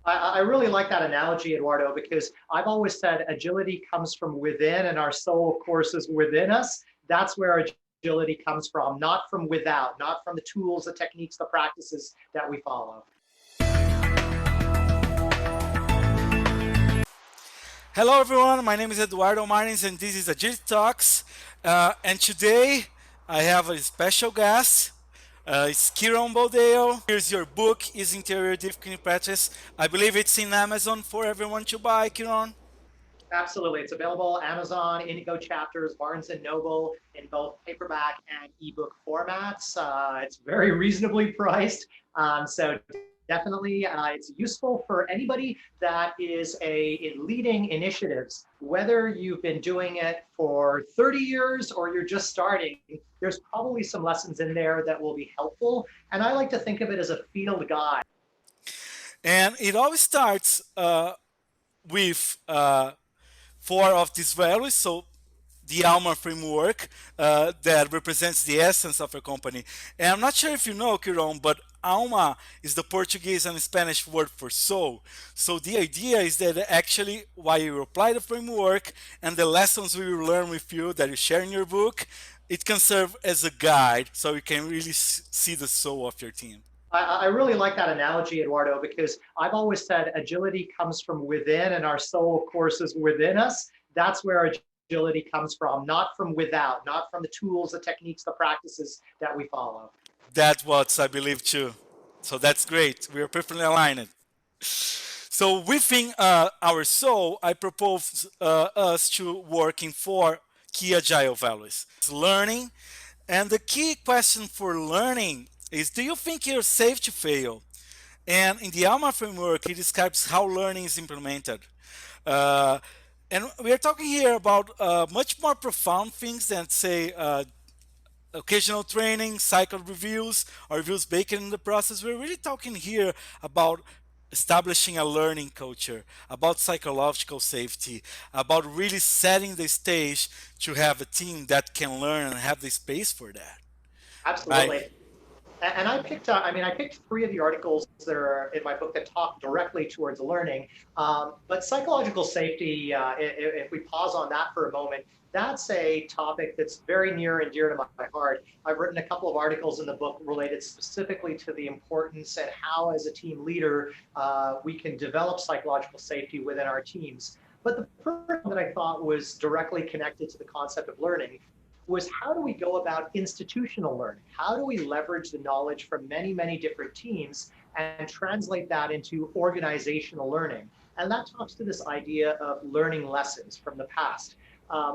I really like that analogy, Eduardo, because I've always said agility comes from within, and our soul, of course, is within us. That's where agility comes from, not from without, not from the tools, the techniques, the practices that we follow. Hello, everyone. My name is Eduardo Martins, and this is AgilityTalks. And today I have a special guest. It's Kiron Bondale. Here's your book, Is Interior Difficult in Practice. I believe it's in Amazon for everyone to buy, Kiron. Absolutely. It's available Amazon, Indigo Chapters, Barnes and Noble in both paperback and ebook formats. It's very reasonably priced. So definitely it's useful for anybody that is in leading initiatives, whether you've been doing it for 30 years or you're just starting. There's probably some lessons in there that will be helpful. And I like to think of it as a field guide. And it always starts with four of these values. So the Alma Framework that represents the essence of a company. And I'm not sure if you know, Kiron, but Alma is the Portuguese and Spanish word for soul. So the idea is that actually, while you apply the framework and the lessons we will learn with you that you share in your book, it can serve as a guide so you can really see the soul of your team. I really like that analogy, Eduardo, because I've always said agility comes from within, and our soul, of course, is within us. That's where agility comes from, not from without, not from the tools, the techniques, the practices that we follow. That's what I believe too. So that's great. We are perfectly aligned. So within our soul, I propose us to work in four key agile values. It's learning, and the key question for learning is: do you think you're safe to fail? And in the Alma framework, it describes how learning is implemented. Uh, and we are talking here about much more profound things than, say, occasional training, cycle reviews, or reviews baked in the process. We're really talking here about establishing a learning culture, about psychological safety, about really setting the stage to have a team that can learn and have the space for that, right? Absolutely. And I picked three of the articles that are in my book that talk directly towards learning. But psychological safety, if we pause on that for a moment, that's a topic that's very near and dear to my heart. I've written a couple of articles in the book related specifically to the importance and how, as a team leader, we can develop psychological safety within our teams. But the first one that I thought was directly connected to the concept of learning was how do we go about institutional learning? How do we leverage the knowledge from many, many different teams and translate that into organizational learning? And that talks to this idea of learning lessons from the past.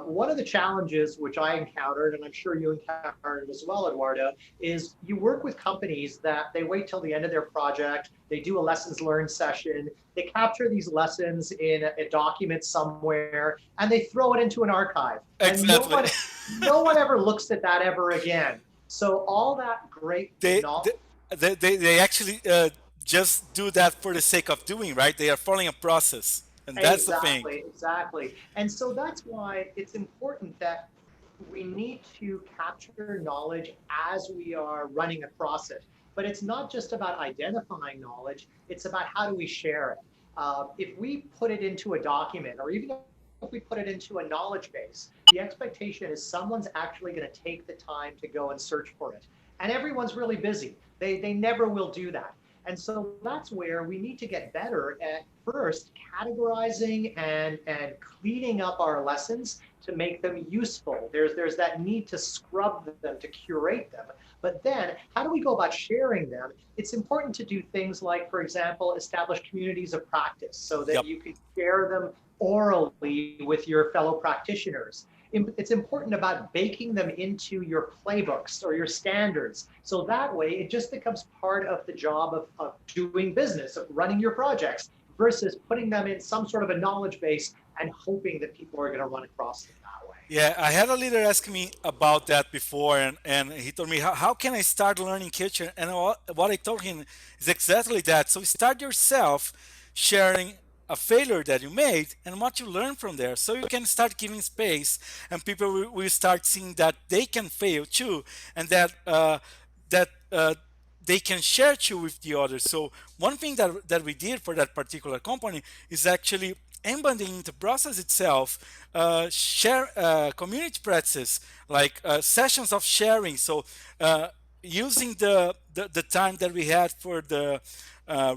One of the challenges which I encountered, and I'm sure you encountered as well, Eduardo, is you work with companies that they wait till the end of their project, they do a lessons learned session, they capture these lessons in a document somewhere, and they throw it into an archive. And no Exactly. one, no one ever looks at that ever again. So all that great they, knowledge. they actually just do that for the sake of doing, right? They are following a process. And that's the thing. Exactly, exactly. And so that's why it's important that we need to capture knowledge as we are running across it. But it's not just about identifying knowledge, it's about how do we share it. If we put it into a document, or even if we put it into a knowledge base, the expectation is someone's actually going to take the time to go and search for it. And everyone's really busy. They never will do that. And so that's where we need to get better at first categorizing and cleaning up our lessons to make them useful. There's that need to scrub them, to curate them. But then how do we go about sharing them? It's important to do things like, for example, establish communities of practice so that Yep. you can share them orally with your fellow practitioners. It's important about baking them into your playbooks or your standards. So that way it just becomes part of the job of doing business, of running your projects, versus putting them in some sort of a knowledge base and hoping that people are going to run across them that way. Yeah, I had a leader ask me about that before, and he told me, how can I start learning kitchen? And what I told him is exactly that. So start yourself sharing a failure that you made and what you learned from there. So you can start giving space, and people will start seeing that they can fail too, and that they can share too with the others. So one thing that we did for that particular company is actually embedding the process itself, share community practices like sessions of sharing. So using the time that we had for the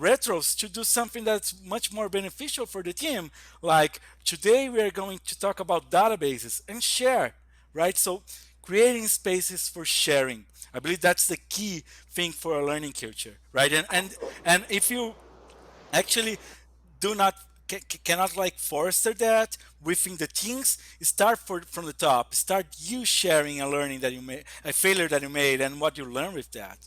retros to do something that's much more beneficial for the team. Like today we are going to talk about databases and share, right? So creating spaces for sharing. I believe that's the key thing for a learning culture, right? And if you actually do not cannot like foster that within the teams, start from the top. Start you sharing a learning that you made, a failure that you made, and what you learn with that.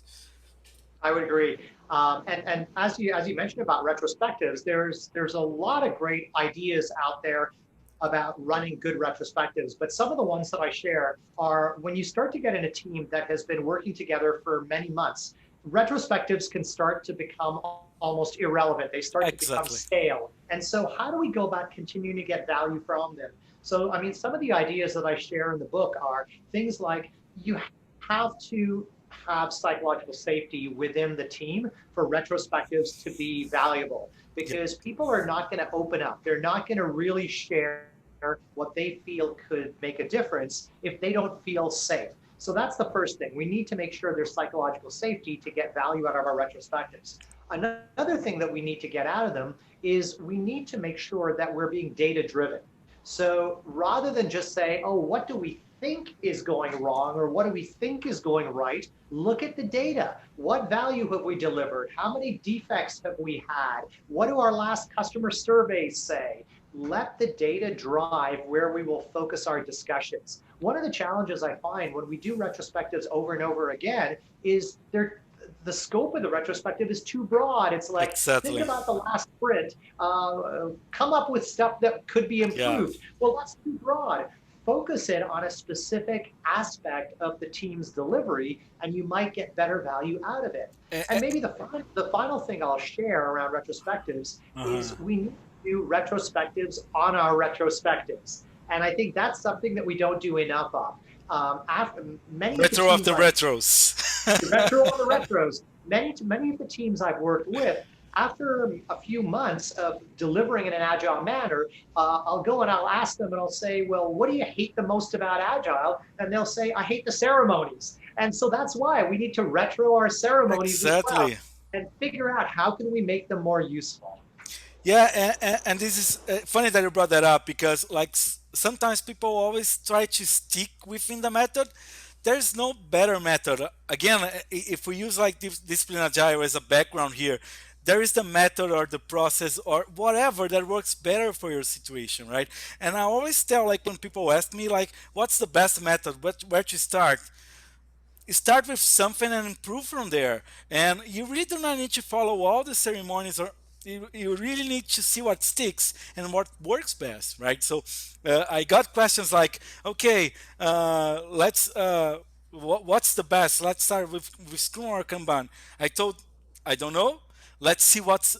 I would agree. And as you mentioned about retrospectives, there's a lot of great ideas out there about running good retrospectives. But some of the ones that I share are when you start to get in a team that has been working together for many months, retrospectives can start to become almost irrelevant. They start to become Exactly. stale. And so how do we go about continuing to get value from them? So, I mean, some of the ideas that I share in the book are things like you have to have psychological safety within the team for retrospectives to be valuable Yeah. because people are not going to open up. They're not going to really share what they feel could make a difference if they don't feel safe. So that's the first thing. We need to make sure there's psychological safety to get value out of our retrospectives. Another thing that we need to get out of them is we need to make sure that we're being data driven. So rather than just say, oh, what do we think is going wrong or what do we think is going right, look at the data. What value have we delivered? How many defects have we had? What do our last customer surveys say? Let the data drive where we will focus our discussions. One of the challenges I find when we do retrospectives over and over again is the scope of the retrospective is too broad. It's like, think Exactly. about the last sprint, come up with stuff that could be Yeah. improved. Well, that's too broad. Focus it on a specific aspect of the team's delivery, and you might get better value out of it. And maybe the final thing I'll share around retrospectives Uh-huh. is we need to do retrospectives on our retrospectives. And I think that's something that we don't do enough of. After many of the Retro of teams the I've retros. retro on the retros. Many of the teams I've worked with, after a few months of delivering in an agile manner, I'll go and I'll ask them and I'll say, well, what do you hate the most about agile? And they'll say, I hate the ceremonies. And so that's why we need to retro our ceremonies as well Exactly. and figure out how can we make them more useful. Yeah, and this is funny that you brought that up because like sometimes people always try to stick within the method. There's no better method. Again, if we use like discipline agile as a background here, there is the method or the process or whatever that works better for your situation, right? And I always tell like when people ask me like, what's the best method, where to start? Start with something and improve from there. And you really do not need to follow all the ceremonies or you really need to see what sticks and what works best, right? So I got questions like, okay, let's what's the best? Let's start with Scrum or Kanban. I told, I don't know. Let's see what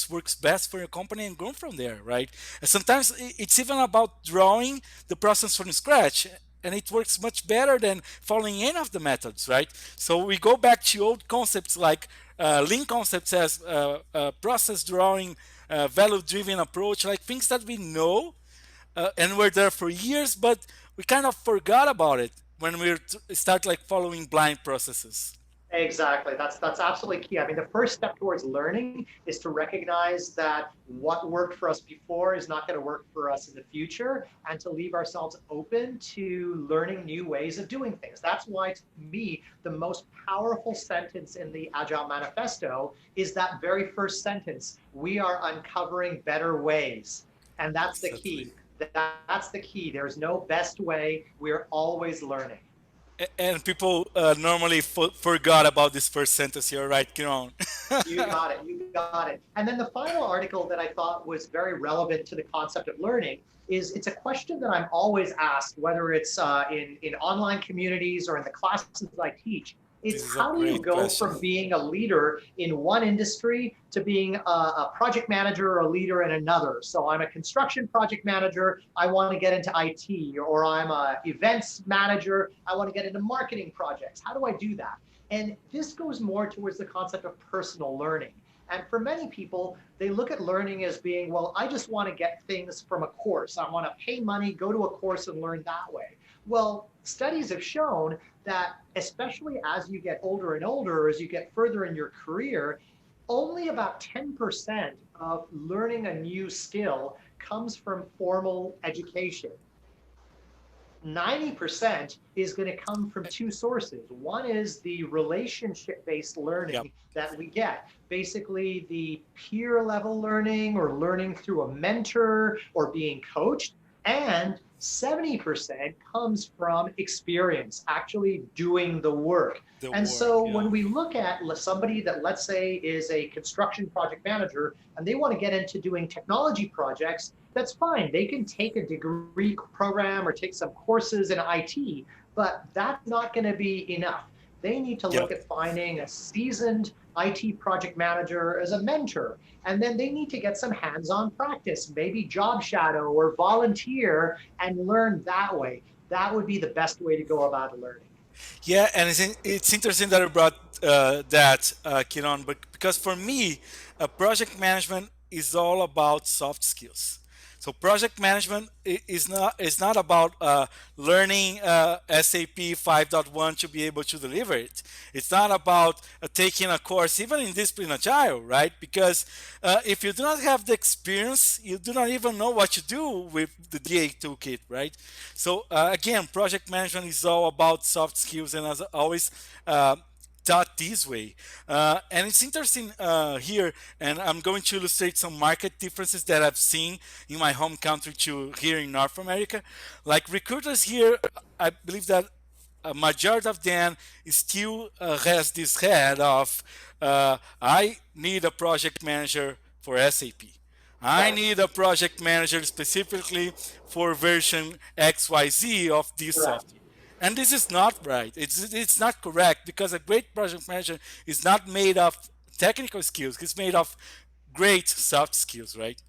works best for your company and go from there, right? And sometimes it's even about drawing the process from scratch, and it works much better than following any of the methods, right? So we go back to old concepts like lean concepts as process drawing, value-driven approach, like things that we know and were there for years, but we kind of forgot about it when we start like following blind processes. Exactly. That's absolutely key. I mean, the first step towards learning is to recognize that what worked for us before is not going to work for us in the future, and to leave ourselves open to learning new ways of doing things. That's why, to me, the most powerful sentence in the Agile Manifesto is that very first sentence: "We are uncovering better ways," and that's the Exactly. key. That's the key. There's no best way. We're always learning. And people normally forgot about this first sentence. You're right, Kiron. You got it. You got it. And then the final article that I thought was very relevant to the concept of learning is it's a question that I'm always asked, whether it's in online communities or in the classes I teach. This It's is a how do you great go question. from being a leader in one industry to being a project manager or a leader in another? So I'm a construction project manager. I want to get into IT, or I'm a events manager. I want to get into marketing projects. How do I do that? And this goes more towards the concept of personal learning. And for many people, they look at learning as being, well, I just want to get things from a course. I want to pay money, go to a course and learn that way. Well, studies have shown that, especially as you get older and older, as you get further in your career, only about 10% of learning a new skill comes from formal education. 90% is going to come from two sources. One is the relationship based Yep. learning that we get, basically the peer level learning or learning through a mentor or being coached. And 70% comes from experience, actually doing the work. The And work. so Yeah. when we look at somebody that, let's say, is a construction project manager and they want to get into doing technology projects, that's fine. They can take a degree program or take some courses in IT, but that's not going to be enough. They need to Yep. look at finding a seasoned IT project manager as a mentor. And then they need to get some hands on practice, maybe job shadow or volunteer and learn that way. That would be the best way to go about learning. Yeah, and it's interesting that you brought that, Kiran, but because for me, project management is all about soft skills. So project management is not about learning SAP 5.1 to be able to deliver it. It's not about taking a course, even in discipline agile, right? Because if you do not have the experience, you do not even know what to do with the DA toolkit, right? So again, project management is all about soft skills, and as always. Taught this way. And it's interesting here, and I'm going to illustrate some market differences that I've seen in my home country to here in North America. Like recruiters here, I believe that a majority of them still has this head of I need a project manager for SAP. I Right. need a project manager specifically for version XYZ of this Correct. software. And this is not right. It's not correct because a great project manager is not made of technical skills. It's made of great soft skills, right?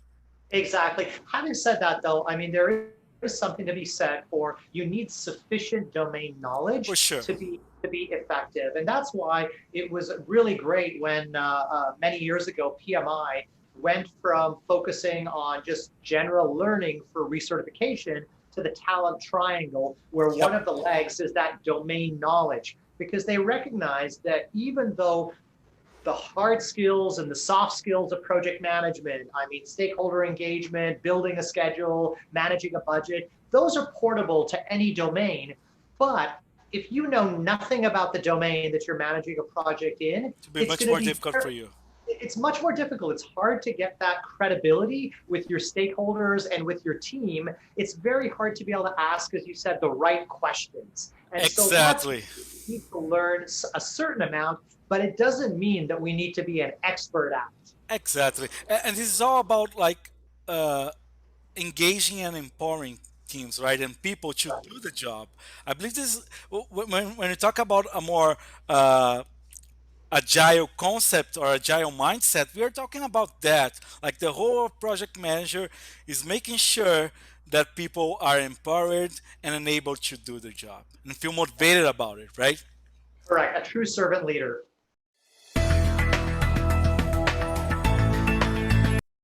Exactly. Having said that, though, I mean, there is something to be said for you need sufficient domain For knowledge sure. to be effective, and that's why it was really great when many years ago PMI went from focusing on just general learning for recertification to the talent triangle, where one Yep. of the legs is that domain knowledge, because they recognize that even though the hard skills and the soft skills of project management, I mean, stakeholder engagement, building a schedule, managing a budget, those are portable to any domain. But if you know nothing about the domain that you're managing a project in, To be it's much going to more be difficult for you. it's much more difficult. It's hard to get that credibility with your stakeholders and with your team. It's very hard to be able to ask, as you said, the right questions. And so that's Exactly. we need to learn a certain amount, but it doesn't mean that we need to be an expert at it. Exactly. And this is all about like uh, engaging and empowering teams, right? And people to do the job. I believe this is when you talk about a more agile concept or agile mindset, we are talking about that. Like the whole project manager is making sure that people are empowered and enabled to do the job and feel motivated about it, right? Correct. A true servant leader.